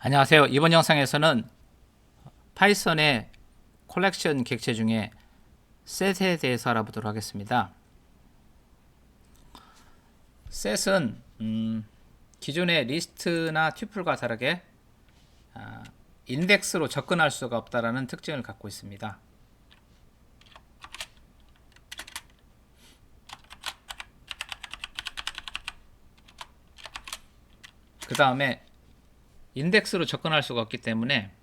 안녕하세요. 이번 영상에서는 파이썬의 컬렉션 객체 중에 셋에 대해서 알아보도록 하겠습니다. 셋은 기존의 리스트나 튜플과 다르게 인덱스로 접근할 수가 없다라는 특징을 갖고 있습니다. 그 다음에 인덱스로 접근할 수가 없기 때문에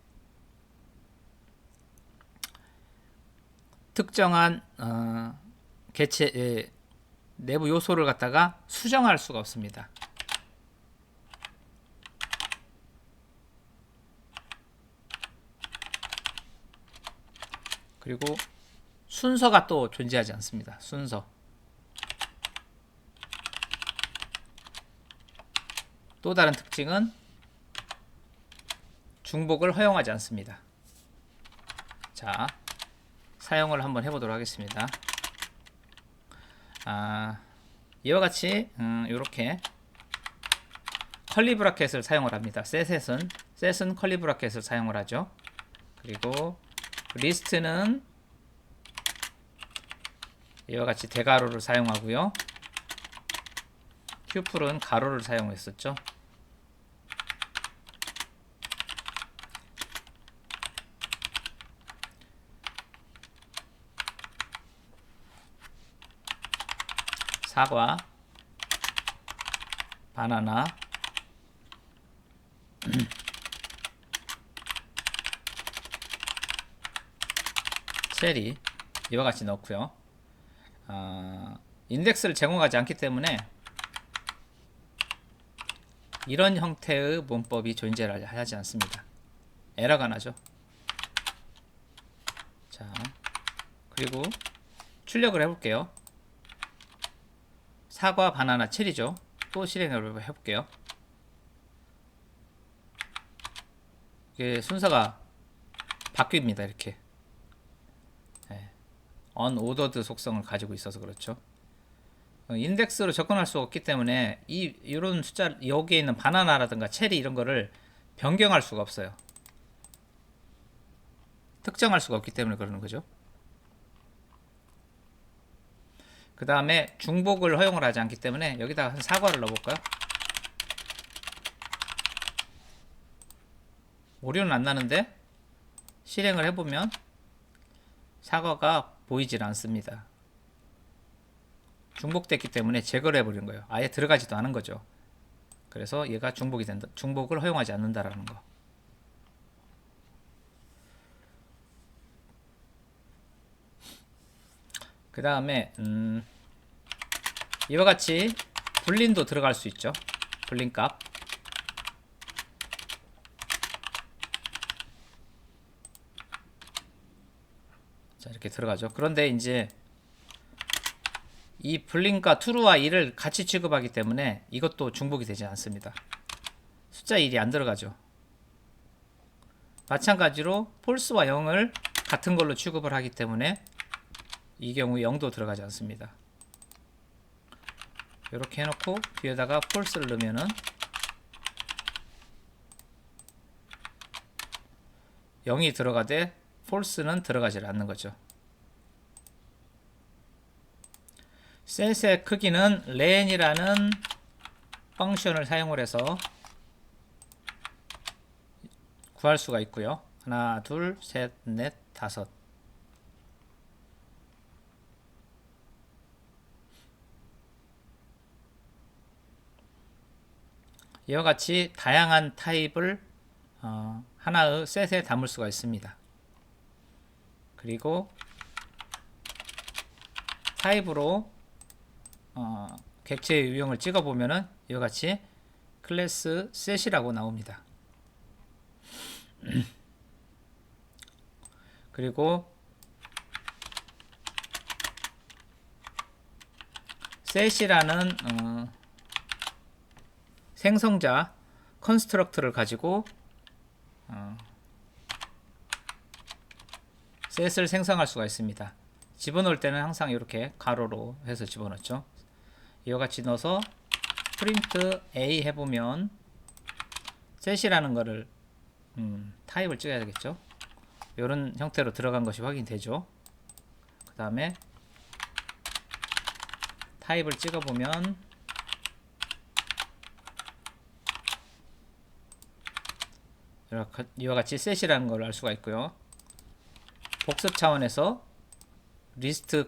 특정한 개체 내부 요소를 갖다가 수정할 수가 없습니다. 그리고 순서가 또 존재하지 않습니다. 순서. 또 다른 특징은 중복을 허용하지 않습니다. 자, 사용을 한번 해보도록 하겠습니다. 이와 같이 이렇게 컬리 브라켓을 사용을 합니다. 셋은 컬리 브라켓을 사용을 하죠. 그리고 리스트는 이와 같이 대괄호를 사용하고요. 튜플은 가로를 사용했었죠. 사과, 바나나, 체리 이와 같이 넣고요. 인덱스를 제공하지 않기 때문에 이런 형태의 문법이 존재하지 않습니다. 에러가 나죠. 자, 그리고 출력을 해볼게요. 사과, 바나나, 체리죠. 또 실행을 해볼게요. 이게 순서가 바뀝니다. 이렇게 unordered 속성을 가지고 있어서 그렇죠. 인덱스로 접근할 수 없기 때문에 이런 숫자, 여기에 있는 바나나라든가 체리 이런 거를 변경할 수가 없어요. 특정할 수가 없기 때문에 그러는 거죠. 그 다음에 중복을 허용을 하지 않기 때문에 여기다 한 사과를 넣어볼까요? 오류는 안 나는데 실행을 해보면 사과가 보이질 않습니다. 중복됐기 때문에 제거를 해버린 거예요. 아예 들어가지도 않은 거죠. 그래서 얘가 중복이 된다. 중복을 허용하지 않는다라는 거. 그 다음에 이와 같이 불린도 들어갈 수 있죠. 불린 값. 자, 이렇게 들어가죠. 그런데 이제 이 불린과 true와 1을 같이 취급하기 때문에 이것도 중복이 되지 않습니다. 숫자 1이 안 들어가죠. 마찬가지로 false와 0을 같은 걸로 취급을 하기 때문에 이 경우 0도 들어가지 않습니다. 이렇게 해놓고 뒤에다가 false를 넣으면은 0이 들어가되 false는 들어가지 않는 거죠. 셋의 크기는 len이라는 펑션을 사용을 해서 구할 수가 있고요. 하나, 둘, 셋, 넷, 다섯. 이와 같이 다양한 타입을 하나의 셋에 담을 수가 있습니다. 그리고 타입으로 객체의 유형을 찍어보면은 이와 같이 클래스 셋이라고 나옵니다. 그리고 셋이라는 생성자 컨스트럭트를 가지고 셋을 생성할 수가 있습니다. 집어넣을 때는 항상 이렇게 가로로 해서 집어넣죠. 이와 같이 넣어서 프린트 A 해보면 셋이라는 거를 타입을 찍어야 되겠죠. 이런 형태로 들어간 것이 확인되죠. 그 다음에 타입을 찍어보면 이와 같이 셋이라는 걸 알 수가 있고요. 복습 차원에서 리스트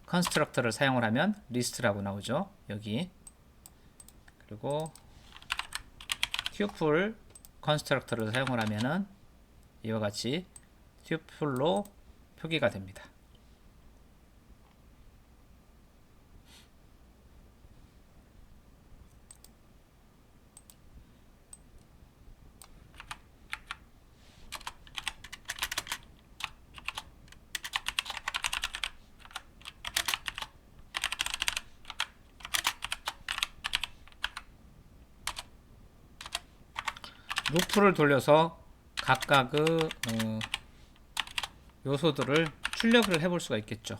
컨스트럭터를 사용을 하면 리스트라고 나오죠. 여기. 그리고 튜플 컨스트럭터를 사용을 하면은 이와 같이 튜플로 표기가 됩니다. 루프를 돌려서 각각의 요소들을 출력을 해볼 수가 있겠죠.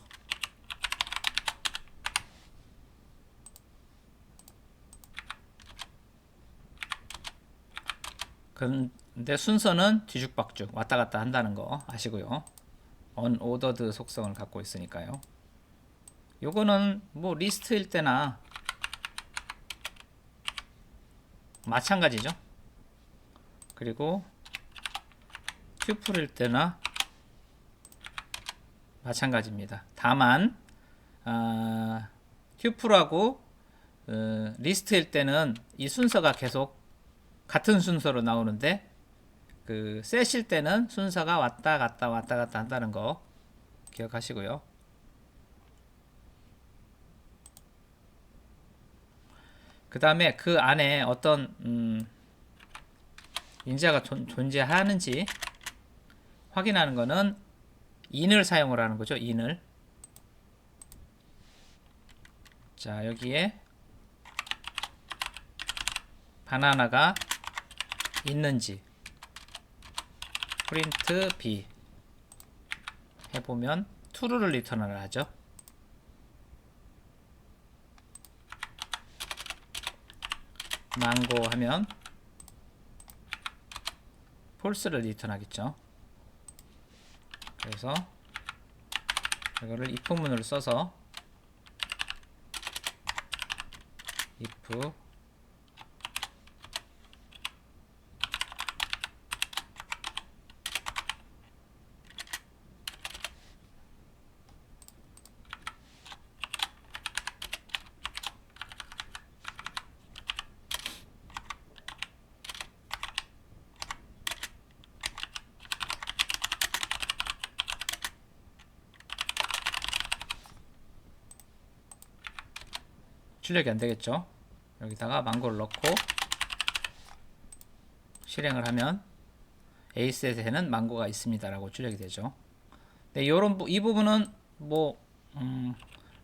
근데 순서는 뒤죽박죽 왔다 갔다 한다는 거 아시고요. 언오더드 속성을 갖고 있으니까요. 요거는 뭐 리스트일 때나 마찬가지죠. 그리고 튜플일 때나 마찬가지입니다. 다만 튜플하고 리스트일 때는 이 순서가 계속 같은 순서로 나오는데 그 셋일 때는 순서가 왔다 갔다 한다는 거 기억하시고요. 그 다음에 그 안에 어떤 인자가 존재하는지 확인하는 거는 in을 사용을 하는 거죠. in을. 자, 여기에 바나나가 있는지 print b 해보면 true를 리턴을 하죠. 망고 하면 false를 리턴하겠죠. 그래서 이거를 if문을 써서 if 출력이 안되겠죠. 여기다가 망고를 넣고 실행을 하면 A셋에는 망고가 있습니다 라고 출력이 되죠. 네, 이 부분은 뭐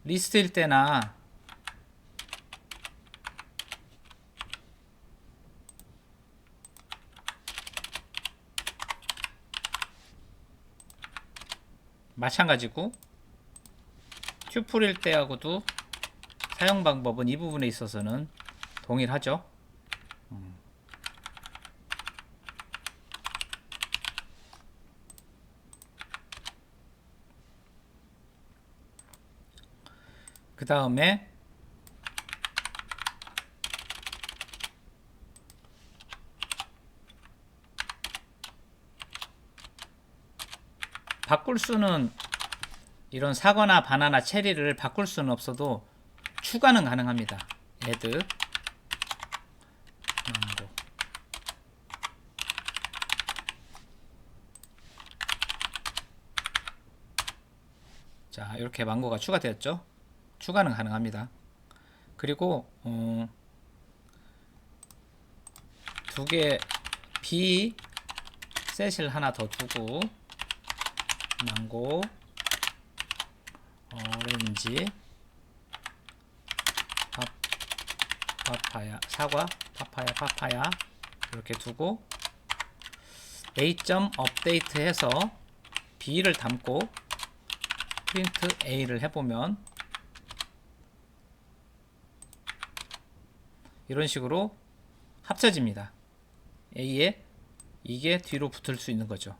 리스트일 때나 마찬가지고 튜플일 때하고도 사용 방법은 이 부분에 있어서는 동일하죠. 그 다음에 바꿀 수는 이런 사과나 바나나, 체리를 바꿀 수는 없어도 추가는 가능합니다. add 망고. 자, 이렇게 망고가 추가되었죠. 추가는 가능합니다. 그리고 두 개 B 셋을 하나 더 두고 망고, 오렌지, 파파야, 사과, 파파야 이렇게 두고 a.update 해서 b를 담고 print a를 해보면 이런 식으로 합쳐집니다. a에 이게 뒤로 붙을 수 있는 거죠.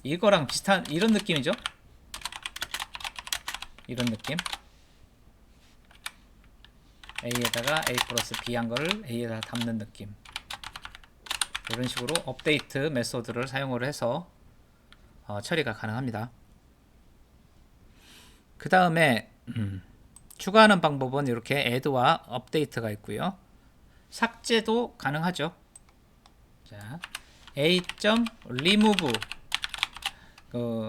이거랑 비슷한 이런 느낌이죠. 이런 느낌. A에다가 A 플러스 B 한 거를 A에다 담는 느낌. 이런 식으로 업데이트 메소드를 사용을 해서 처리가 가능합니다. 그 다음에 추가하는 방법은 이렇게 add와 update가 있고요. 삭제도 가능하죠. 자, a.remove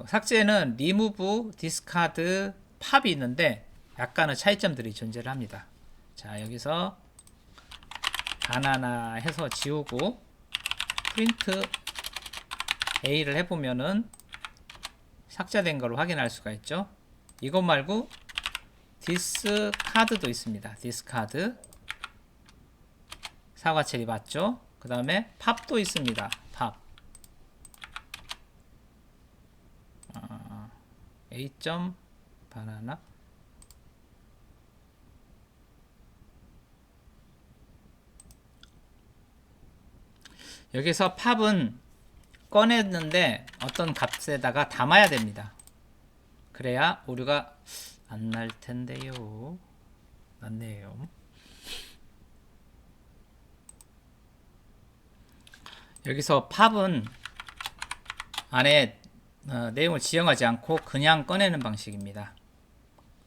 삭제는 remove, discard, pop이 있는데 약간의 차이점들이 존재를 합니다. 자, 여기서 바나나 해서 지우고 프린트 a를 해보면은 삭제된 걸 확인할 수가 있죠. 이것 말고 discard도 있습니다. discard 사과체리 맞죠? 그 다음에 pop도 있습니다. pop a. 바나나 여기서 pop은 꺼냈는데 어떤 값에다가 담아야 됩니다. 그래야 오류가 안 날 텐데요. 났네요. 여기서 pop은 안에 내용을 지정하지 않고 그냥 꺼내는 방식입니다.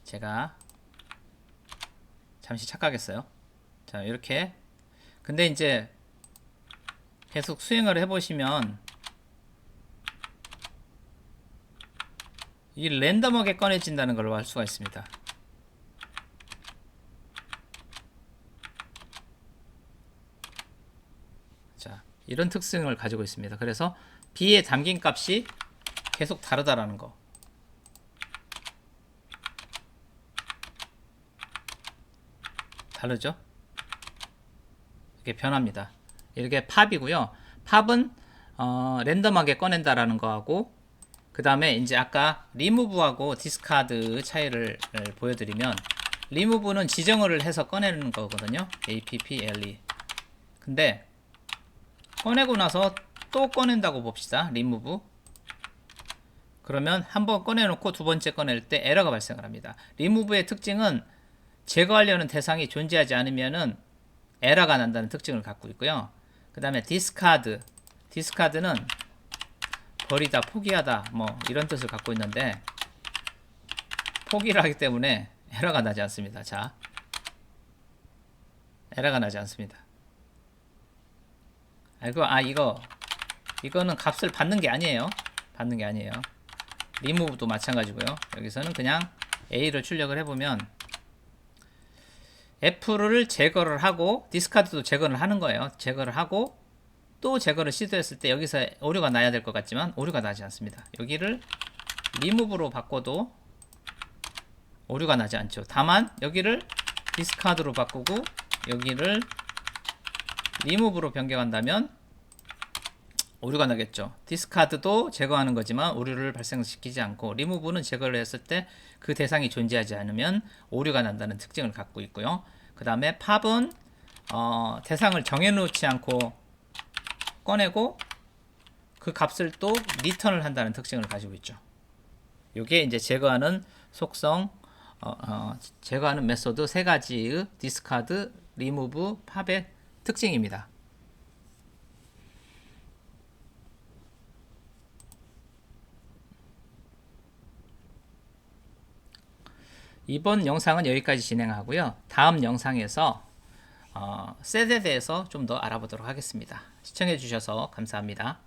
제가 잠시 착각했어요. 자, 이렇게. 근데 이제 계속 수행을 해보시면 이 랜덤하게 꺼내진다는 걸 알 수가 있습니다. 자, 이런 특성을 가지고 있습니다. 그래서 B에 담긴 값이 계속 다르다라는 거. 다르죠? 이렇게 변합니다. 이렇게 팝이고요. 팝은 랜덤하게 꺼낸다라는 거하고, 그 다음에 이제 아까 리무브하고 디스카드 차이를 보여드리면, 리무브는 지정을 해서 꺼내는 거거든요. APPLE. 근데 꺼내고 나서 또 꺼낸다고 봅시다. 리무브. 그러면 한번 꺼내놓고 두 번째 꺼낼 때 에러가 발생을 합니다. 리무브의 특징은 제거하려는 대상이 존재하지 않으면은 에러가 난다는 특징을 갖고 있고요. 그 다음에 디스카드. 디스카드는 버리다, 포기하다, 뭐 이런 뜻을 갖고 있는데 포기를 하기 때문에 에러가 나지 않습니다. 자, 에러가 나지 않습니다. 이거는 값을 받는 게 아니에요. 받는 게 아니에요. 리무브도 마찬가지고요. 여기서는 그냥 A를 출력을 해보면 F를 제거를 하고 디스카드도 제거를 하는 거예요. 제거를 하고 또 제거를 시도했을 때 여기서 오류가 나야 될 것 같지만 오류가 나지 않습니다. 여기를 리무브로 바꿔도 오류가 나지 않죠. 다만 여기를 디스카드로 바꾸고 여기를 리무브로 변경한다면 오류가 나겠죠. 디스카드도 제거하는 거지만 오류를 발생시키지 않고, 리무브는 제거를 했을 때 그 대상이 존재하지 않으면 오류가 난다는 특징을 갖고 있고요. 그 다음에 팝은 대상을 정해놓지 않고 꺼내고 그 값을 또 리턴을 한다는 특징을 가지고 있죠. 이게 이제 제거하는 속성, 제거하는 메소드 세 가지의 디스카드, 리무브, 팝의 특징입니다. 이번 영상은 여기까지 진행하고요. 다음 영상에서 셋에 대해서 좀 더 알아보도록 하겠습니다. 시청해 주셔서 감사합니다.